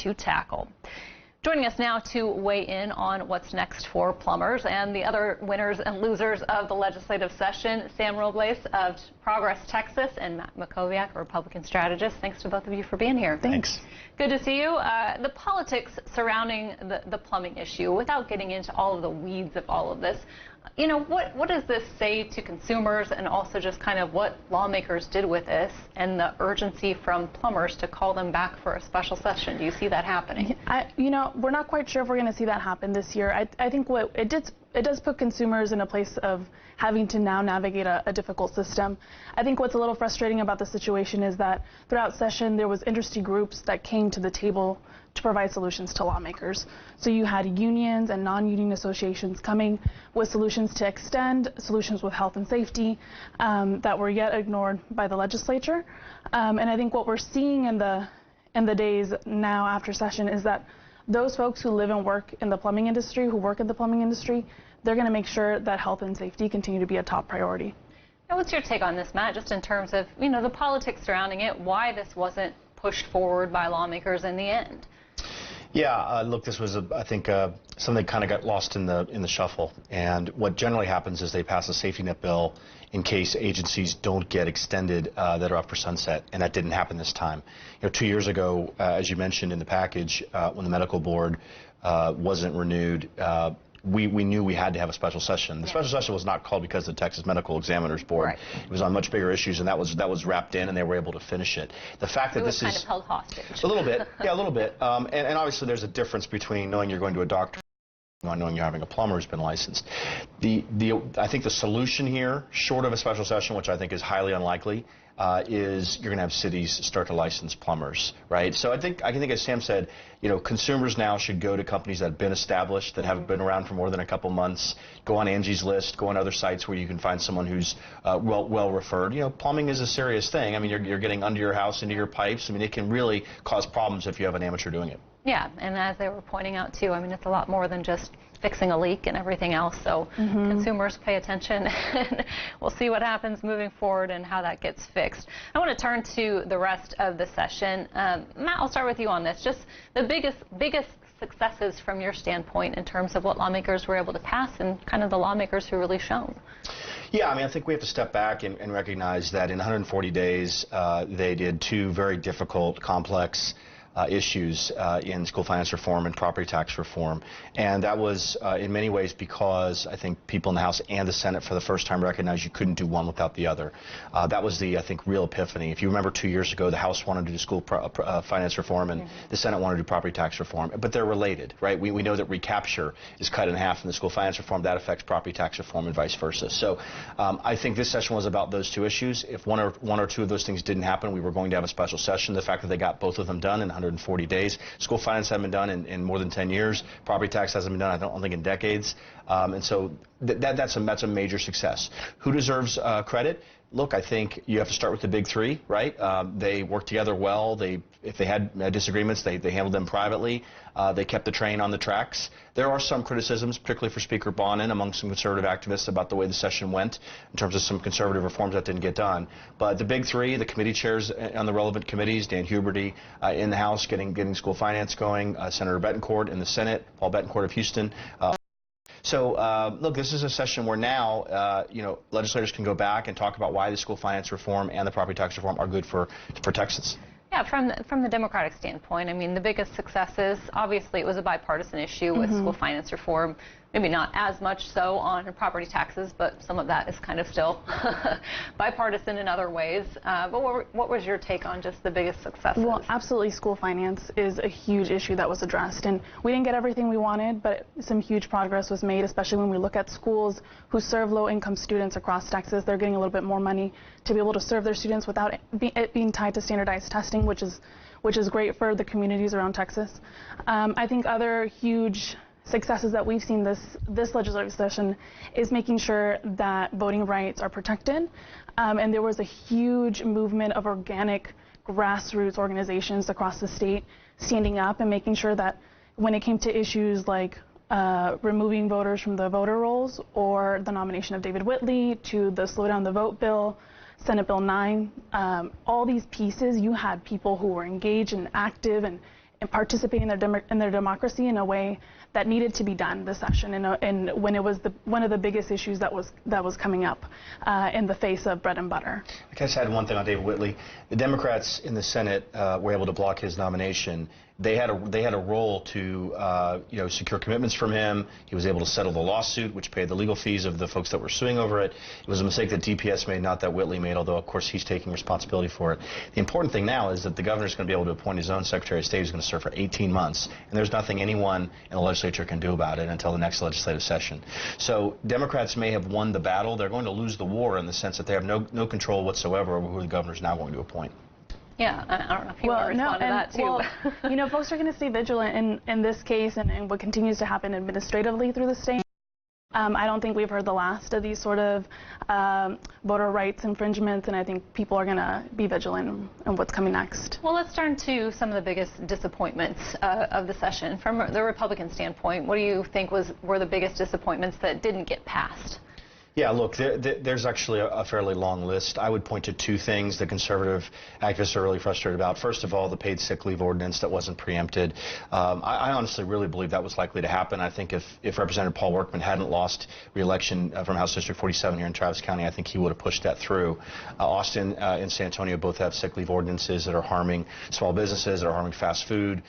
to tackle. Joining us now to weigh in on what's next for plumbers and the other winners and losers of the legislative session, Sam Robles of Progress Texas and Matt Mackowiak, a Republican strategist. Thanks to both of you for being here. Thanks. Good to see you. The politics surrounding the plumbing issue, without getting into all of the weeds of all of this, you know, what does this say to consumers, and also just kind of what lawmakers did with this and the urgency from plumbers to call them back for a special session? Do you see that happening? You know, we're not quite sure if we're going to see that happen this year. I think what it does put consumers in a place of having to now navigate a difficult system. I think what's a little frustrating about the situation is that throughout session there was industry groups that came to the table to provide solutions to lawmakers. So you had unions and non-union associations coming with solutions to extend, solutions with health and safety that were yet ignored by the legislature. And I think what we're seeing in the days now after session is that those folks who live and work in the plumbing industry, who work in the plumbing industry, they're going to make sure that health and safety continue to be a top priority. Now, what's your take on this, Matt, just in terms of, you know, the politics surrounding it, why this wasn't pushed forward by lawmakers in the end? Yeah, look, this was, I think, something that kind of got lost in the shuffle. And what generally happens is they pass a safety net bill in case agencies don't get extended that are up for sunset, and that didn't happen this time. You know, 2 years ago, as you mentioned in the package, when the medical board wasn't renewed, we knew we had to have a special session. The special session was not called because of the Texas Medical Examiners Board. Right. It was on much bigger issues, and that was wrapped in, and they were able to finish it. The fact that this is kind of held hostage. A little bit, yeah, a little bit. And obviously, there's a difference between knowing you're going to a doctor and knowing you're having a plumber who's been licensed. I think the solution here, short of a special session, which I think is highly unlikely, is you're going to have cities start to license plumbers, right? So I think, as Sam said, you know, consumers now should go to companies that have been established, that haven't been around for more than a couple months, go on Angie's List, go on other sites where you can find someone who's well referred. You know, plumbing is a serious thing. I mean, you're getting under your house, into your pipes. I mean, it can really cause problems if you have an amateur doing it. Yeah, and as they were pointing out too, I mean, it's a lot more than just fixing a leak and everything else. So consumers pay attention, and we'll see what happens moving forward and how that gets fixed. I want to turn to the rest of the session. Matt, I'll start with you on this. Just the biggest successes from your standpoint in terms of what lawmakers were able to pass and kind of the lawmakers who really shone. Yeah, I mean, I think we have to step back and recognize that in 140 days, they did two very difficult, complex issues in school finance reform and property tax reform. And that was in many ways because I think people in the House and the Senate for the first time recognized you couldn't do one without the other. That was the, I think, real epiphany. If you remember 2 years ago, the House wanted to do school finance reform and the Senate wanted to do property tax reform. But they're related, right? We know that recapture is cut in half in the school finance reform. That affects property tax reform and vice versa. So I think this session was about those two issues. If one or two of those things didn't happen, we were going to have a special session. The fact that they got both of them done in 140 days. School finance hasn't been done in more than 10 years. Property tax hasn't been done, I don't think, in decades. And so that's a major success. Who deserves credit? Look, I think you have to start with the big three, right? They worked together well. If they had disagreements, they handled them privately. They kept the train on the tracks. There are some criticisms, particularly for Speaker Bonin, among some conservative activists about the way the session went in terms of some conservative reforms that didn't get done. But the big three, the committee chairs on the relevant committees, Dan Huberty in the House getting school finance going, Senator Bettencourt in the Senate, Paul Bettencourt of Houston. So, look, this is a session where now, you know, legislators can go back and talk about why the school finance reform and the property tax reform are good for Texans. Yeah, from the Democratic standpoint, I mean, the biggest successes, obviously, it was a bipartisan issue with school finance reform. Maybe not as much so on property taxes, but some of that is kind of still bipartisan in other ways. But what was your take on just the biggest successes? Well, absolutely, school finance is a huge issue that was addressed, and we didn't get everything we wanted, but some huge progress was made, especially when we look at schools who serve low-income students across Texas. They're getting a little bit more money to be able to serve their students without it being tied to standardized testing, which is great for the communities around Texas. I think other huge successes that we've seen this legislative session is making sure that voting rights are protected. And there was a huge movement of organic grassroots organizations across the state standing up and making sure that when it came to issues like removing voters from the voter rolls or the nomination of David Whitley to the Slow Down the Vote bill, Senate Bill 9, all these pieces, you had people who were engaged and active and participating in their democracy in a way that needed to be done this session, and when it was one of the biggest issues that was coming up in the face of bread and butter. I guess I had one thing on David Whitley. The Democrats in the Senate were able to block his nomination. They had a role to secure commitments from him. He was able to settle the lawsuit, which paid the legal fees of the folks that were suing over it. It was a mistake that DPS made, not that Whitley made, although of course he's taking responsibility for it. The important thing now is that the governor's going to be able to appoint his own Secretary of State who's going to serve for 18 months, and there's nothing anyone in the legislature can do about it until the next legislative session. So Democrats may have won the battle. They're going to lose the war in the sense that they have no control whatsoever over who the governor's now going to appoint. Yeah, I don't know if you want to respond to that, too. Well, folks are going to stay vigilant in this case and what continues to happen administratively through the state. I don't think we've heard the last of these sort of voter rights infringements, and I think people are going to be vigilant in what's coming next. Well, let's turn to some of the biggest disappointments of the session. From the Republican standpoint, what do you think were the biggest disappointments that didn't get passed? Yeah, look, there's actually a fairly long list. I would point to two things the conservative activists are really frustrated about. First of all, the paid sick leave ordinance that wasn't preempted. I honestly really believe that was likely to happen. I think if Representative Paul Workman hadn't lost re-election from House District 47 here in Travis County, I think he would have pushed that through. Austin and San Antonio both have sick leave ordinances that are harming small businesses, that are harming fast food.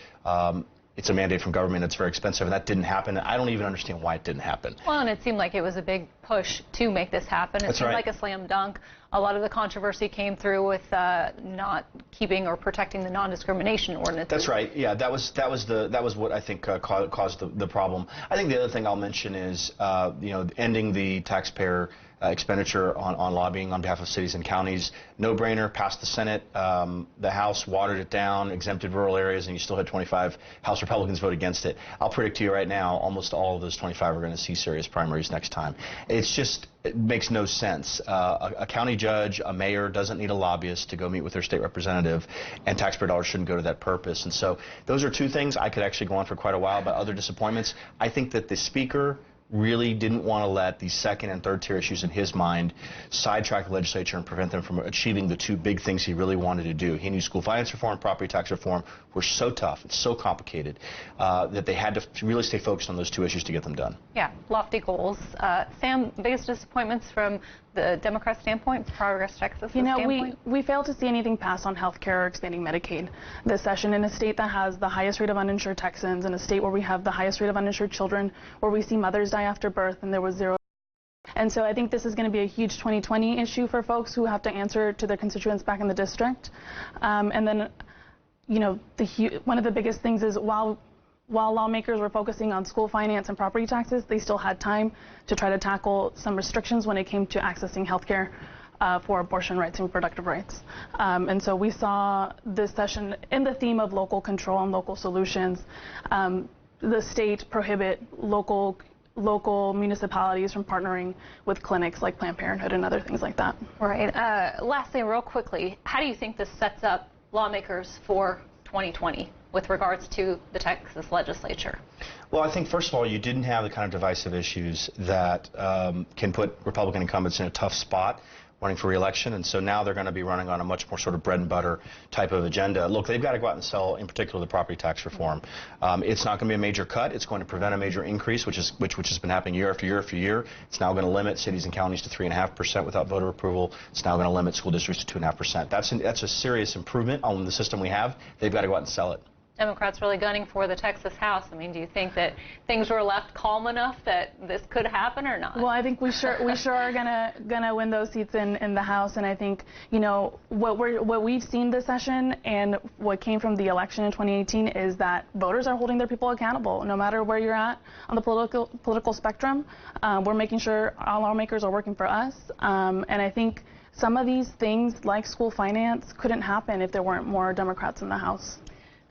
It's a mandate from government. It's very expensive, and that didn't happen. I don't even understand why it didn't happen. Well, and it seemed like it was a big push to make this happen. It seemed like a slam dunk. A lot of the controversy came through with not keeping or protecting the non-discrimination ordinance. That's right. Yeah, that was what I think caused the problem. I think the other thing I'll mention is ending the taxpayer expenditure on lobbying on behalf of cities and counties. No-brainer, passed the Senate. The House watered it down, exempted rural areas, and you still had 25 House Republicans vote against it. I'll predict to you right now, almost all of those 25 are going to see serious primaries next time. It makes no sense. A county judge, a mayor doesn't need a lobbyist to go meet with their state representative, and taxpayer dollars shouldn't go to that purpose. And so those are two things. I could actually go on for quite a while about other disappointments. I think that the Speaker really didn't want to let these second and third tier issues in his mind sidetrack the legislature and prevent them from achieving the two big things he really wanted to do. He knew school finance reform and property tax reform were so tough, it's so complicated, that they had to really stay focused on those two issues to get them done. Yeah, lofty goals. Sam, biggest disappointments from the Democrat standpoint, Progress Texas standpoint? We failed to see anything pass on health care or expanding Medicaid this session in a state that has the highest rate of uninsured Texans, in a state where we have the highest rate of uninsured children, where we see mothers die after birth and there was zero. And so I think this is going to be a huge 2020 issue for folks who have to answer to their constituents back in the district. And then, one of the biggest things is while lawmakers were focusing on school finance and property taxes, they still had time to try to tackle some restrictions when it came to accessing health care for abortion rights and reproductive rights. And so we saw this session in the theme of local control and local solutions. The state prohibit local municipalities from partnering with clinics like Planned Parenthood and other things like that. Right. Lastly, real quickly, how do you think this sets up lawmakers for 2020 with regards to the Texas legislature? Well, I think, first of all, you didn't have the kind of divisive issues that can put Republican incumbents in a tough spot running for re-election, and so now they're going to be running on a much more sort of bread and butter type of agenda. Look, they've got to go out and sell, in particular, the property tax reform. It's not going to be a major cut. It's going to prevent a major increase, which has been happening year after year after year. It's now going to limit cities and counties to 3.5% without voter approval. It's now going to limit school districts to 2.5%. That's a serious improvement on the system we have. They've got to go out and sell it. Democrats really gunning for the Texas House. I mean, do you think that things were left calm enough that this could happen or not? Well, I think we sure are gonna win those seats in the House, and I think what we've seen this session and what came from the election in 2018 is that voters are holding their people accountable, no matter where you're at on the political spectrum. We're making sure all lawmakers are working for us, and I think some of these things, like school finance, couldn't happen if there weren't more Democrats in the House.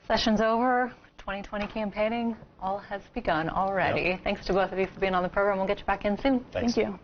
Session's over. 2020 campaigning all has begun already. Yep. Thanks to both of you for being on the program. We'll get you back in soon. Thanks. Thank you.